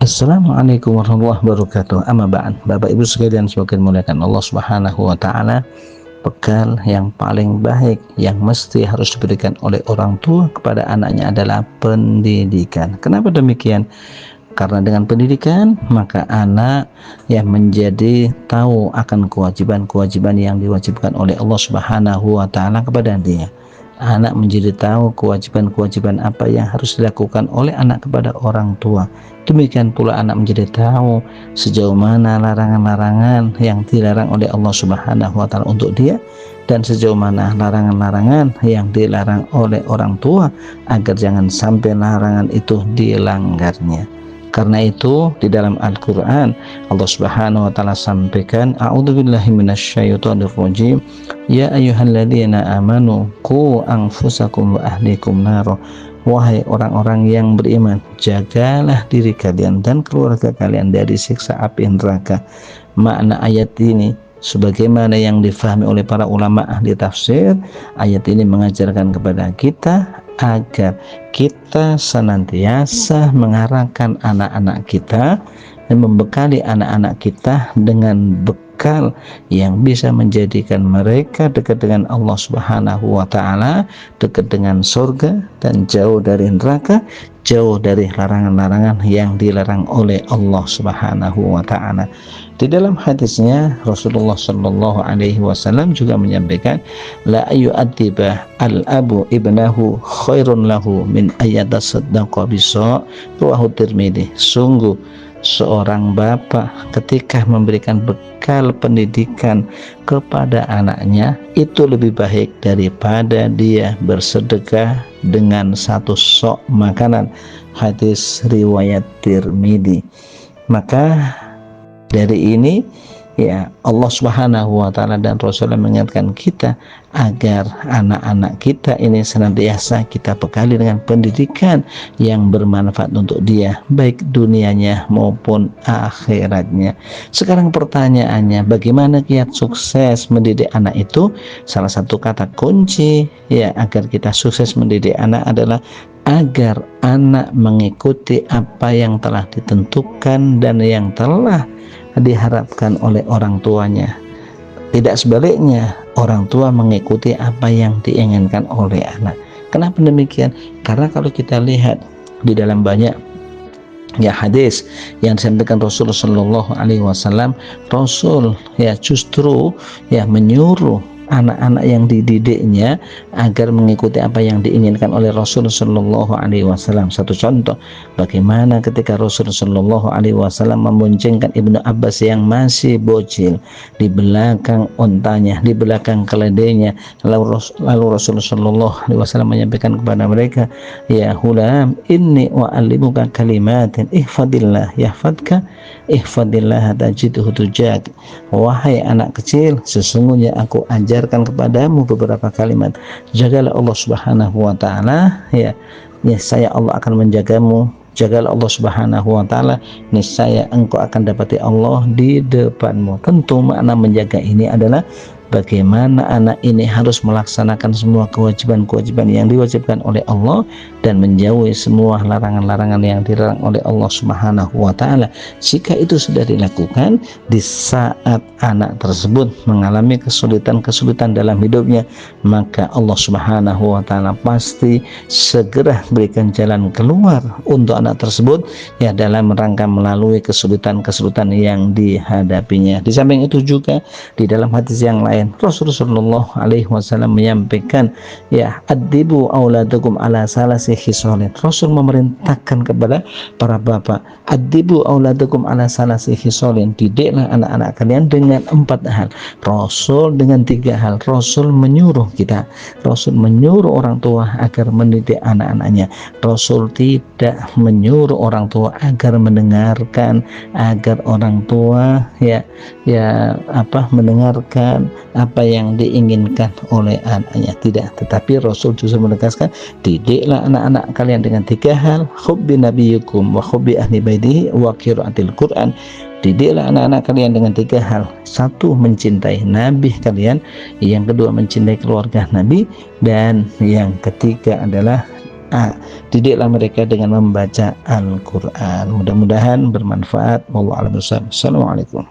Assalamualaikum warahmatullahi wabarakatuh. Amma ba'd. Bapak Ibu sekalian semoga dimuliakan Allah Subhanahu wa taala. Bekal yang paling baik yang mesti harus diberikan oleh orang tua kepada anaknya adalah pendidikan. Kenapa demikian? Karena dengan pendidikan maka anak yang menjadi tahu akan kewajiban-kewajiban yang diwajibkan oleh Allah Subhanahu wa taala kepada dia. Anak menjadi tahu kewajiban-kewajiban apa yang harus dilakukan oleh anak kepada orang tua. Demikian pula anak menjadi tahu sejauh mana larangan-larangan yang dilarang oleh Allah Subhanahu wa taala untuk dia, dan sejauh mana larangan-larangan yang dilarang oleh orang tua agar jangan sampai larangan itu dilanggarnya. Karena itu di dalam Al-Quran Allah Subhanahu wa ta'ala sampaikan, a'udzubillahi minasyaitonir rajim, ya ayyuhalladzina amanu qu anfusakum wa ahlikum nar. Wahai orang-orang yang beriman, jagalah diri kalian dan keluarga kalian dari siksa api neraka. Makna ayat ini sebagaimana yang difahami oleh para ulama ahli tafsir, ayat ini mengajarkan kepada kita agar kita senantiasa mengarahkan anak-anak kita dan membekali anak-anak kita dengan bekal yang bisa menjadikan mereka dekat dengan Allah Subhanahu wa taala, dekat dengan surga dan jauh dari neraka, jauh dari larangan-larangan yang dilarang oleh Allah Subhanahu wa taala. Di dalam hadisnya Rasulullah Shallallahu Alaihi Wasallam juga menyampaikan, la yu'addiba al-abu ibnahu khairun lahu min ayatasaddaqa bisa, rawahu Tirmidzi. Sungguh seorang bapak ketika memberikan bekal pendidikan kepada anaknya itu lebih baik daripada dia bersedekah dengan satu sok makanan. Hadis riwayat Tirmidzi. Maka dari ini ya Allah Subhanahu wa taala dan Rasulullah mengingatkan kita agar anak-anak kita ini senantiasa kita bekali dengan pendidikan yang bermanfaat untuk dia, baik dunianya maupun akhiratnya. Sekarang pertanyaannya, bagaimana kiat sukses mendidik anak itu? Salah satu kata kunci ya agar kita sukses mendidik anak adalah agar anak mengikuti apa yang telah ditentukan dan yang telah diharapkan oleh orang tuanya. Tidak sebaliknya, orang tua mengikuti apa yang diinginkan oleh anak. Kenapa demikian? Karena kalau kita lihat di dalam banyak ya hadis yang disampaikan Rasulullah Shallallahu Alaihi Wasallam, Rasul ya justru ya menyuruh anak-anak yang dididiknya agar mengikuti apa yang diinginkan oleh Rasulullah Shallallahu Alaihi Wasallam. Satu contoh, bagaimana ketika Rasulullah Shallallahu Alaihi Wasallam memboncengkan Ibnu Abbas yang masih bocil di belakang ontanya, di belakang keledainya, lalu Rasulullah Shallallahu Alaihi Wasallam menyampaikan kepada mereka, ya hulam, inni wa'allimuka kalimatin ihfadillah yahfadka ihfadillah tajidhu tujak. Wahai anak kecil, sesungguhnya aku ajarkan kepadamu beberapa kalimat. Jagalah Allah Subhanahu wa taala, ya saya Allah akan menjagamu. Jagalah Allah Subhanahu wa taala, niscaya engkau akan dapati Allah di depanmu. Tentu makna menjaga ini adalah bagaimana anak ini harus melaksanakan semua kewajiban-kewajiban yang diwajibkan oleh Allah dan menjauhi semua larangan-larangan yang dilarang oleh Allah Subhanahu wa taala. Jika itu sudah dilakukan, di saat anak tersebut mengalami kesulitan-kesulitan dalam hidupnya, maka Allah Subhanahu wa taala pasti segera berikan jalan keluar untuk anak tersebut ya dalam rangka melalui kesulitan-kesulitan yang dihadapinya. Di samping itu juga di dalam hadis yang lain Rasulullah Shallallahu Alaihi Wasallam menyampaikan, ya adibu auladakum ala salasi khisalin. Rasul memerintahkan kepada para bapak, adibu auladakum ala salasi khisalin, didiklah anak-anak kalian dengan 4 hal. Rasul dengan 3 hal. Rasul menyuruh kita, Rasul menyuruh orang tua agar mendidik anak-anaknya. Rasul tidak menyuruh orang tua agar mendengarkan, agar orang tua mendengarkan apa yang diinginkan oleh anaknya. Tidak, tetapi Rasul justru menegaskan, didiklah anak-anak kalian dengan 3 hal, hubbi nabiyyikum wa hubbi ahli baitihi wa qiraatil Quran. Didiklah anak-anak kalian dengan 3 hal. 1, mencintai Nabi kalian. Yang kedua, mencintai keluarga Nabi. Dan yang ketiga adalah Didiklah mereka dengan membaca Al-Quran. Mudah-mudahan bermanfaat. Wallahu a'lam bishawab. Assalamualaikum.